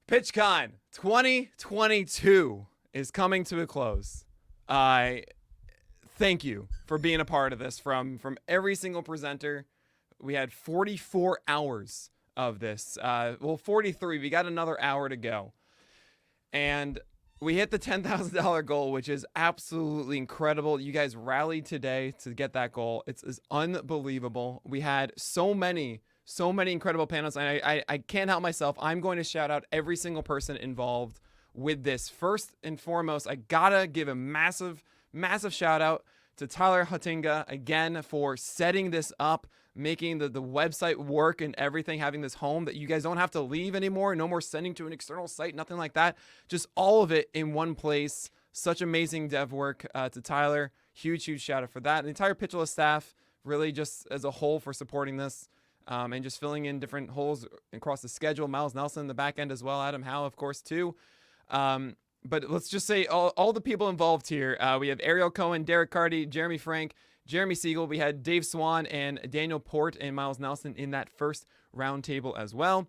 PitchCon 2022 is coming to a close. I thank you for being a part of this from every single presenter. We had 44 hours of this. 43. We got another hour to go. And we hit the $10,000 goal, which is absolutely incredible. You guys rallied today to get that goal. It's unbelievable. We had so many incredible panels, and I can't help myself. I'm going to shout out every single person involved with this. First and foremost, I gotta give a massive shout out to Tyler Hutinga again for setting this up, making the website work and everything, having this home that you guys don't have to leave anymore. No more sending to an external site, nothing like that. Just all of it in one place. Such amazing dev work to Tyler. Huge shout out for that. And the entire PitchCon staff, really just as a whole, for supporting this. And just filling in different holes across the schedule. Miles Nelson in the back end as well. Adam Howe, of course, too. But let's just say all the people involved here. We have Ariel Cohen, Derek Carty, Jeremy Frank, Jeremy Siegel. We had Dave Swan and Daniel Port and Miles Nelson in that first roundtable as well.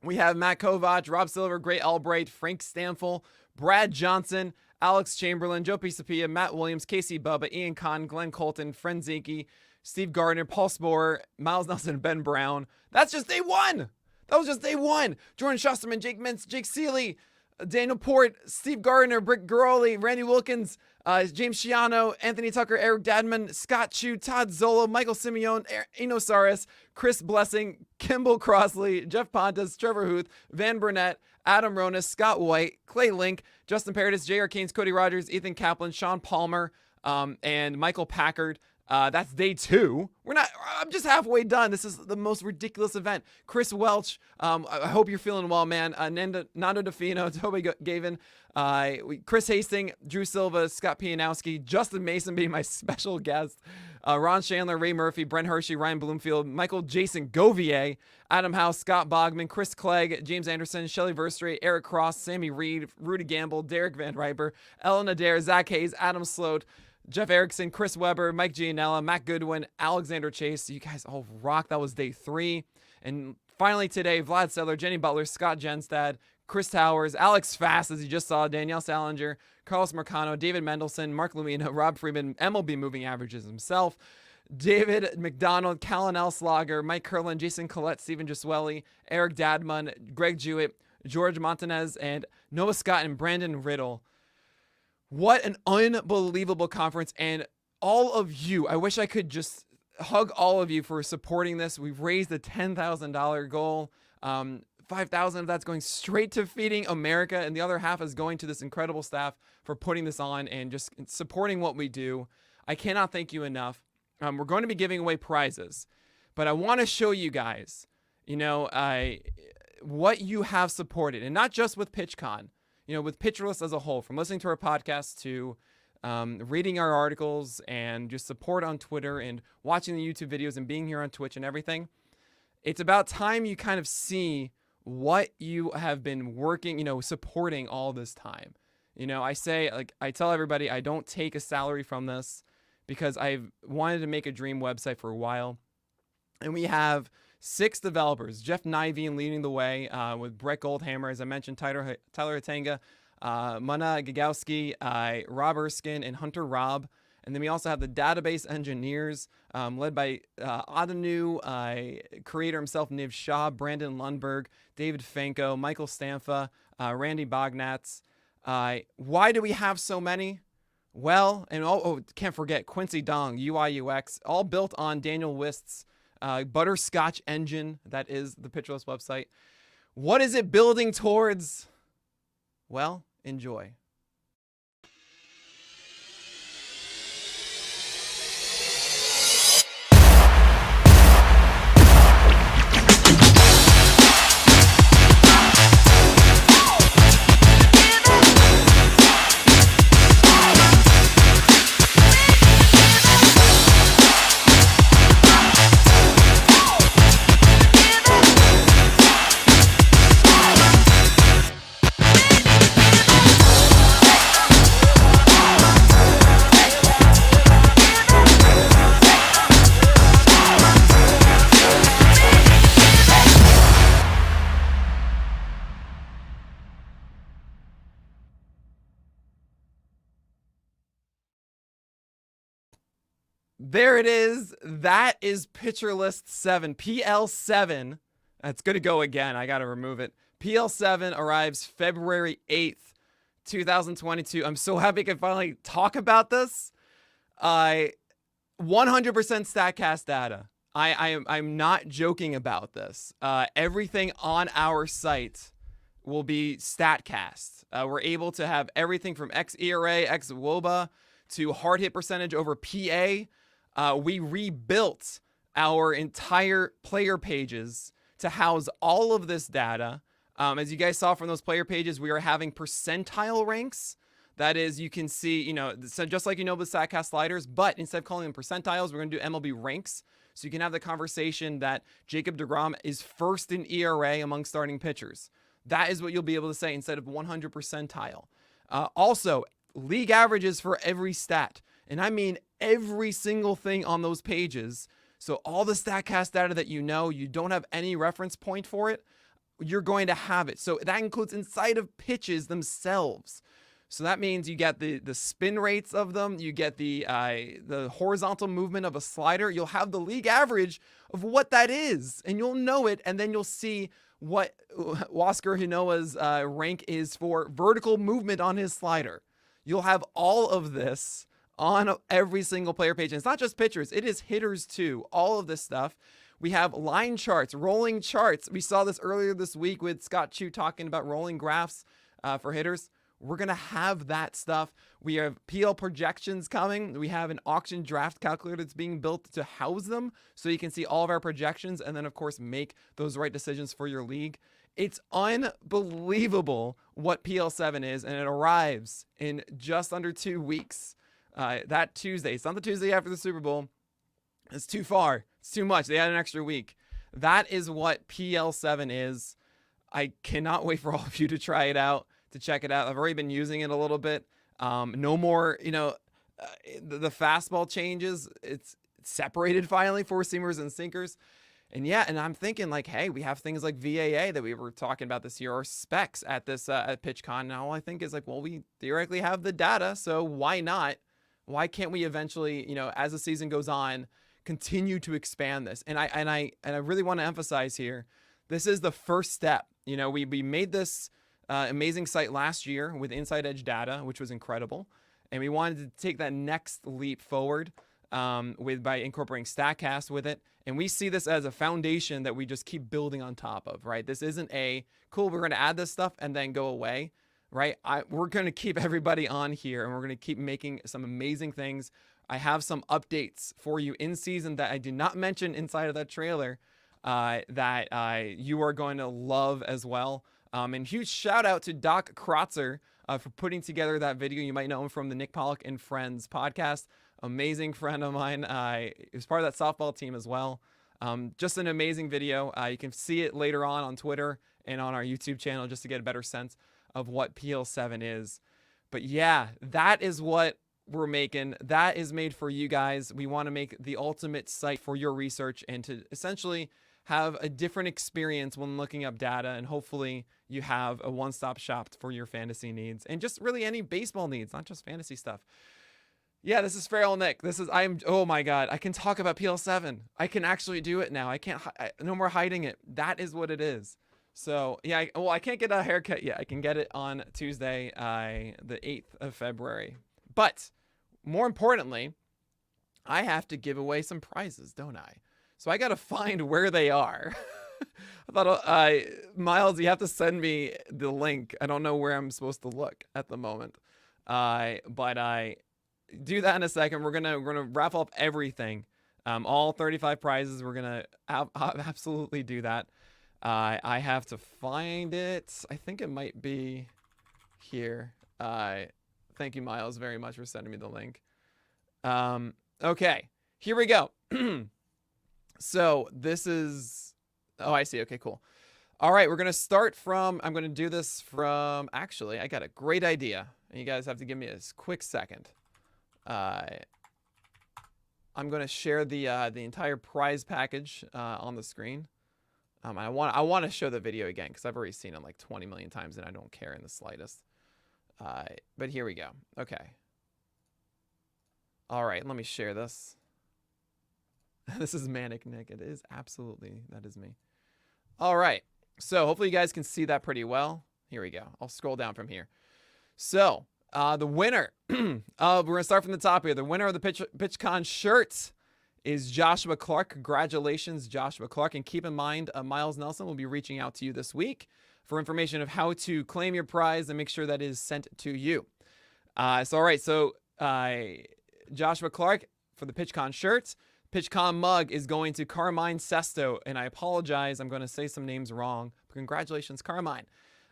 We have Matt Kovach, Rob Silver, Gray Albright, Frank Stamfel, Brad Johnson, Alex Chamberlain, Joe Pisapia, Matt Williams, Casey Bubba, Ian Kahn, Glenn Colton, Fren Zaki, Steve Gardner, Paul Sporer, Miles Nelson, and Ben Brown. That's just day one. That was just day one. Jordan Shusterman, Jake Mintz, Jake Seeley, Daniel Port, Steve Gardner, Brick Gurley, Randy Wilkins, James Shiano, Anthony Tucker, Eric Dadman, Scott Chu, Todd Zolo, Michael Simeone, Eno Saris, Chris Blessing, Kimball Crossley, Jeff Pontas, Trevor Huth, Van Burnett, Adam Ronas, Scott White, Clay Link, Justin Paradis, J.R. Keynes, Cody Rogers, Ethan Kaplan, Sean Palmer, and Michael Packard. That's day two. I'm just halfway done. This is the most ridiculous event. Chris Welch, I hope you're feeling well, man. Nando Defino, Toby Gavin, Chris Hastings, Drew Silva, Scott Pianowski, Justin Mason being my special guest, Ron Chandler, Ray Murphy, Brent Hershey, Ryan Bloomfield, Michael Jason Govier, Adam House, Scott Bogman, Chris Clegg, James Anderson, Shelly Verstray, Eric Cross, Sammy Reed, Rudy Gamble, Derek Van Riper, Ellen Adair, Zach Hayes, Adam Sloat, Jeff Erickson, Chris Weber, Mike Gianella, Matt Goodwin, Alexander Chase. You guys all rock. That was day three. And finally today, Vlad Settler, Jenny Butler, Scott Genstad, Chris Towers, Alex Fast, as you just saw, Danielle Salinger, Carlos Mercano, David Mendelson, Mark Lumina, Rob Freeman, MLB Moving Averages himself, David McDonald, Callan Elslager, Mike Curlin, Jason Collette, Stephen Giswelli, Eric Dadman, Greg Jewett, George Montanez, and Noah Scott and Brandon Riddle. What an unbelievable conference, and all of you, I wish I could just hug all of you for supporting this. We've raised the $10,000 goal. 5,000 of that's going straight to feeding America, and the other half is going to this incredible staff for putting this on and just supporting what we do. I cannot thank you enough. We're going to be giving away prizes, but I want to show you guys, what you have supported, and not just with PitchCon. With PitchList as a whole, from listening to our podcast to reading our articles and just support on Twitter and watching the YouTube videos and being here on Twitch and everything. It's about time you kind of see what you have been working, supporting all this time. I tell everybody I don't take a salary from this because I've wanted to make a dream website for a while. And we have 6 developers. Jeff Niveen leading the way with Brett Goldhammer, as I mentioned, Tyler Hatenga, Mana Gagowski, Rob Erskine, and Hunter Robb. And then we also have the database engineers led by Adanu, creator himself, Niv Shah, Brandon Lundberg, David Fanko, Michael Stamfa, Randy Bognatz. Why do we have so many? Well, and can't forget Quincy Dong, UI UX, all built on Daniel Wist's Butterscotch engine. That is the PitchList website. What is it building towards? Well, enjoy. There it is. That is Pitcher List 7, PL7. That's going to go again. I got to remove it. PL7 arrives February 8th, 2022. I'm so happy I can finally talk about this. 100% StatCast data. I'm not joking about this. Everything on our site will be StatCast. We're able to have everything from xERA, xWOBA to hard hit percentage over PA. We rebuilt our entire player pages to house all of this data. As you guys saw from those player pages, we are having percentile ranks. That is, you can see, so just like the StatCast sliders, but instead of calling them percentiles, we're going to do MLB ranks. So you can have the conversation that Jacob deGrom is first in ERA among starting pitchers. That is what you'll be able to say instead of 100 percentile. Also, league averages for every stat. And I mean every single thing on those pages. So all the StatCast data that you don't have any reference point for it, you're going to have it. So that includes inside of pitches themselves. So that means you get the spin rates of them, you get the horizontal movement of a slider. You'll have the league average of what that is, and you'll know it, and then you'll see what Oscar Hinoa's rank is for vertical movement on his slider. You'll have all of this on every single player page. And it's not just pitchers, it is hitters too. All of this stuff. We have line charts, rolling charts. We saw this earlier this week with Scott Chu talking about rolling graphs for hitters. We're going to have that stuff. We have PL projections coming. We have an auction draft calculator that's being built to house them so you can see all of our projections and then, of course, make those right decisions for your league. It's unbelievable what PL7 is, and it arrives in just under 2 weeks. That Tuesday. It's not the Tuesday after the Super Bowl. It's too far. It's too much. They had an extra week. That is what PL7 is. I cannot wait for all of you to try it out, to check it out. I've already been using it a little bit. No more, the fastball changes. It's separated finally, four seamers and sinkers. And yeah, and I'm thinking like, hey, we have things like VAA that we were talking about this year, or specs at this at PitchCon. Now all I think is like, well, we theoretically have the data, so why not? Why can't we eventually, as the season goes on, continue to expand this? And I really want to emphasize here, this is the first step. We made this amazing site last year with Inside Edge data, which was incredible, and we wanted to take that next leap forward by incorporating StatCast with it. And we see this as a foundation that we just keep building on top of, right? This isn't cool, we're going to add this stuff and then go away, right? We're going to keep everybody on here, and we're going to keep making some amazing things. I have some updates for you in season that I did not mention inside of that trailer that you are going to love as well. And huge shout out to Doc Krotzer for putting together that video. You might know him from the Nick Pollock and Friends podcast. Amazing friend of mine. He was part of that softball team as well. Just an amazing video. You can see it later on Twitter and on our YouTube channel just to get a better sense of what PL7 is. But yeah, that is what we're making. That is made for you guys. We want to make the ultimate site for your research and to essentially have a different experience when looking up data, and hopefully you have a one-stop shop for your fantasy needs and just really any baseball needs, not just fantasy stuff. Yeah, this is Feral Nick. Oh my God, I can talk about PL7. I can actually do it now. No more hiding it. That is what it is. So yeah, I can't get a haircut yet. I can get it on Tuesday, the 8th of February. But more importantly, I have to give away some prizes, don't I? So I got to find where they are. I thought, Miles, you have to send me the link. I don't know where I'm supposed to look at the moment. But I do that in a second. We're gonna raffle up everything, all 35 prizes. We're gonna absolutely do that. I have to find it. I think it might be here. Thank you, Miles, very much for sending me the link. Okay, here we go. So this is, oh, I see. Okay, cool. All right, we're going to start from, I'm going to do this from, actually, I got a great idea. And you guys have to give me a quick second. I'm going to share the entire prize package on the screen. I want to show the video again because I've already seen it like 20 million times and I don't care in the slightest. But here we go. Okay. All right, let me share this. This is Manic Nick. It is absolutely, that is me. All right. So hopefully you guys can see that pretty well. Here we go. I'll scroll down from here. So the winner we're going to start from the top here. The winner of the PitchCon shirt is Joshua Clark. Congratulations, Joshua Clark. And keep in mind, Miles Nelson will be reaching out to you this week for information of how to claim your prize and make sure that is sent to you. All right. So Joshua Clark for the PitchCon shirt. PitchCon mug is going to Carmine Sesto. And I apologize, I'm going to say some names wrong. But congratulations, Carmine.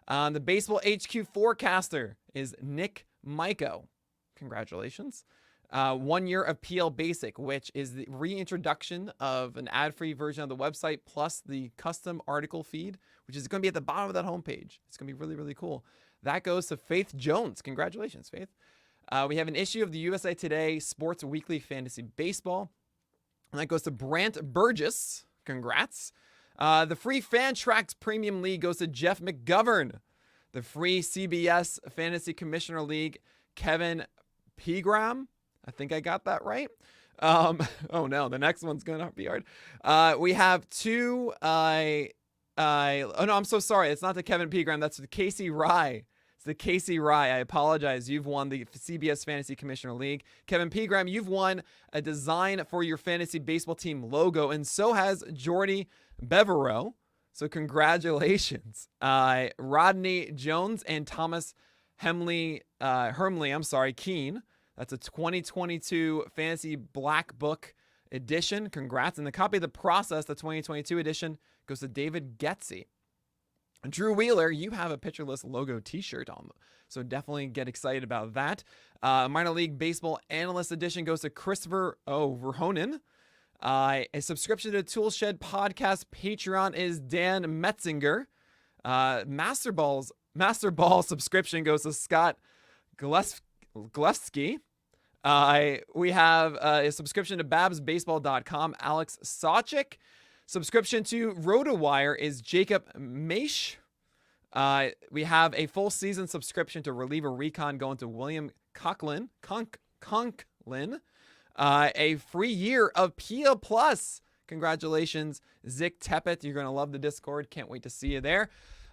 The Baseball HQ forecaster is Nick Mico. Congratulations. 1 year of PL Basic, which is the reintroduction of an ad-free version of the website plus the custom article feed, which is going to be at the bottom of that homepage. It's going to be really, really cool. That goes to Faith Jones. Congratulations, Faith. We have an issue of the USA Today Sports Weekly Fantasy Baseball. And that goes to Brant Burgess. Congrats. The free Fantrax Premium League goes to Jeff McGovern. The free CBS Fantasy Commissioner League, Kevin Pegram. I think I got that right. Oh no, the next one's gonna be hard. We have two. Oh no, I'm so sorry. It's not the Kevin Pegram. That's the Casey Rye. It's the Casey Rye. I apologize. You've won the CBS Fantasy Commissioner League. Kevin Pegram, you've won a design for your fantasy baseball team logo, and so has Jordy Bevero. So congratulations, Rodney Jones and Thomas Hermley. Keene. That's a 2022 Fantasy Black Book edition. Congrats. And the copy of the process, the 2022 edition, goes to David Getzey. Drew Wheeler, you have a Pitcher List logo t-shirt on, so definitely get excited about that. Minor League Baseball Analyst edition goes to Christopher Verhonen. A subscription to Toolshed Podcast Patreon is Dan Metzinger. Master Ball subscription goes to Scott Gillespie. We have a subscription to BabsBaseball.com, Alex Sawchik. Subscription to RotoWire is Jacob Maish. We have a full season subscription to Reliever Recon going to William Conklin. A free year of PL Plus. Congratulations, Zick Teppet. You're going to love the Discord. Can't wait to see you there.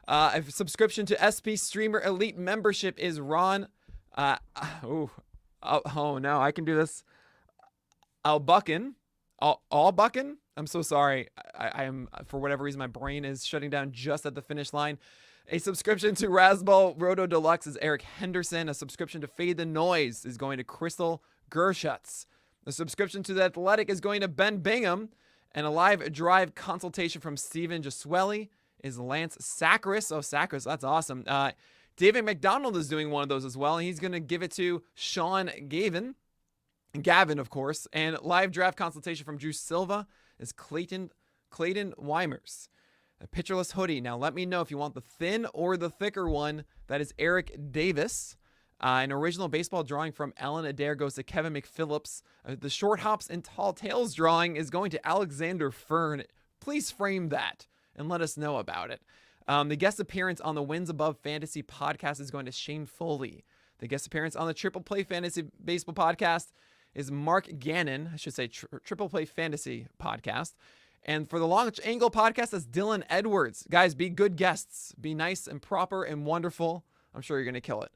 A subscription to SP Streamer Elite membership is Ron. Oh no, I can do this. Albucken. I'm so sorry. I am, for whatever reason, my brain is shutting down just at the finish line. A subscription to Razzball Roto Deluxe is Eric Henderson. A subscription to Fade the Noise is going to Crystal Gershutz. The subscription to The Athletic is going to Ben Bingham. And a live drive consultation from Steven Gisueli is Lance Sacris. Oh, Sacris, that's awesome. David McDonald is doing one of those as well. And he's going to give it to Sean Gavin, of course. And live draft consultation from Drew Silva is Clayton Weimers. A Pitcherless hoodie. Now let me know if you want the thin or the thicker one. That is Eric Davis. An original baseball drawing from Ellen Adair goes to Kevin McPhillips. The short hops and tall tails drawing is going to Alexander Fern. Please frame that and let us know about it. The guest appearance on the Wins Above Fantasy podcast is going to Shane Foley. The guest appearance on the Triple Play Fantasy Baseball podcast is Mark Gannon. I should say Triple Play Fantasy podcast. And for the Launch Angle podcast, that's Dylan Edwards. Guys, be good guests. Be nice and proper and wonderful. I'm sure you're going to kill it.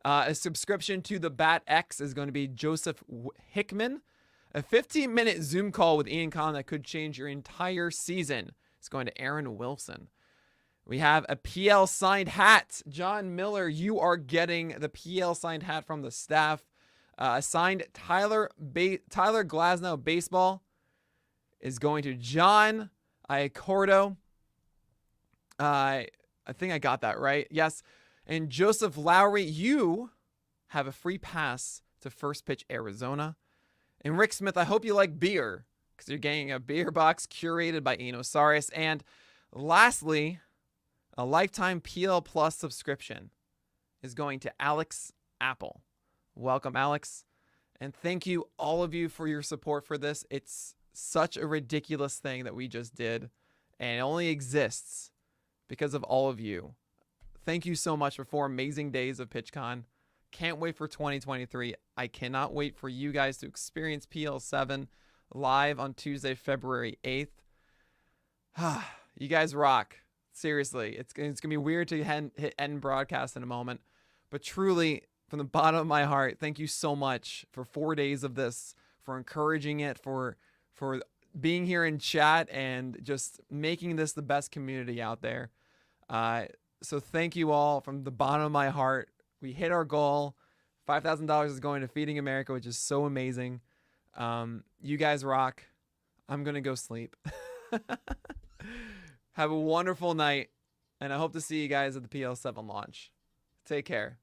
A subscription to the Bat X is going to be Joseph Hickman. A 15-minute Zoom call with Ian Kahn that could change your entire season is going to Aaron Wilson. We have a PL signed hat. John Miller, you are getting the PL signed hat from the staff. Signed Tyler Glasnow baseball is going to John Iacordo. I think I got that right. Yes. And Joseph Lowry, you have a free pass to First Pitch Arizona. And Rick Smith, I hope you like beer because you're getting a beer box curated by Enosaurus. And lastly, a lifetime PL Plus subscription is going to Alex Apple. Welcome, Alex. And thank you, all of you, for your support for this. It's such a ridiculous thing that we just did, and it only exists because of all of you. Thank you so much for 4 amazing days of PitchCon. Can't wait for 2023. I cannot wait for you guys to experience PL7 live on Tuesday, February 8th. You guys rock. Seriously, it's going to be weird to hit end broadcast in a moment. But truly, from the bottom of my heart, thank you so much for 4 days of this, for encouraging it, for being here in chat and just making this the best community out there. So thank you all from the bottom of my heart. We hit our goal. $5,000 is going to Feeding America, which is so amazing. You guys rock. I'm going to go sleep. Have a wonderful night, and I hope to see you guys at the PL7 launch. Take care.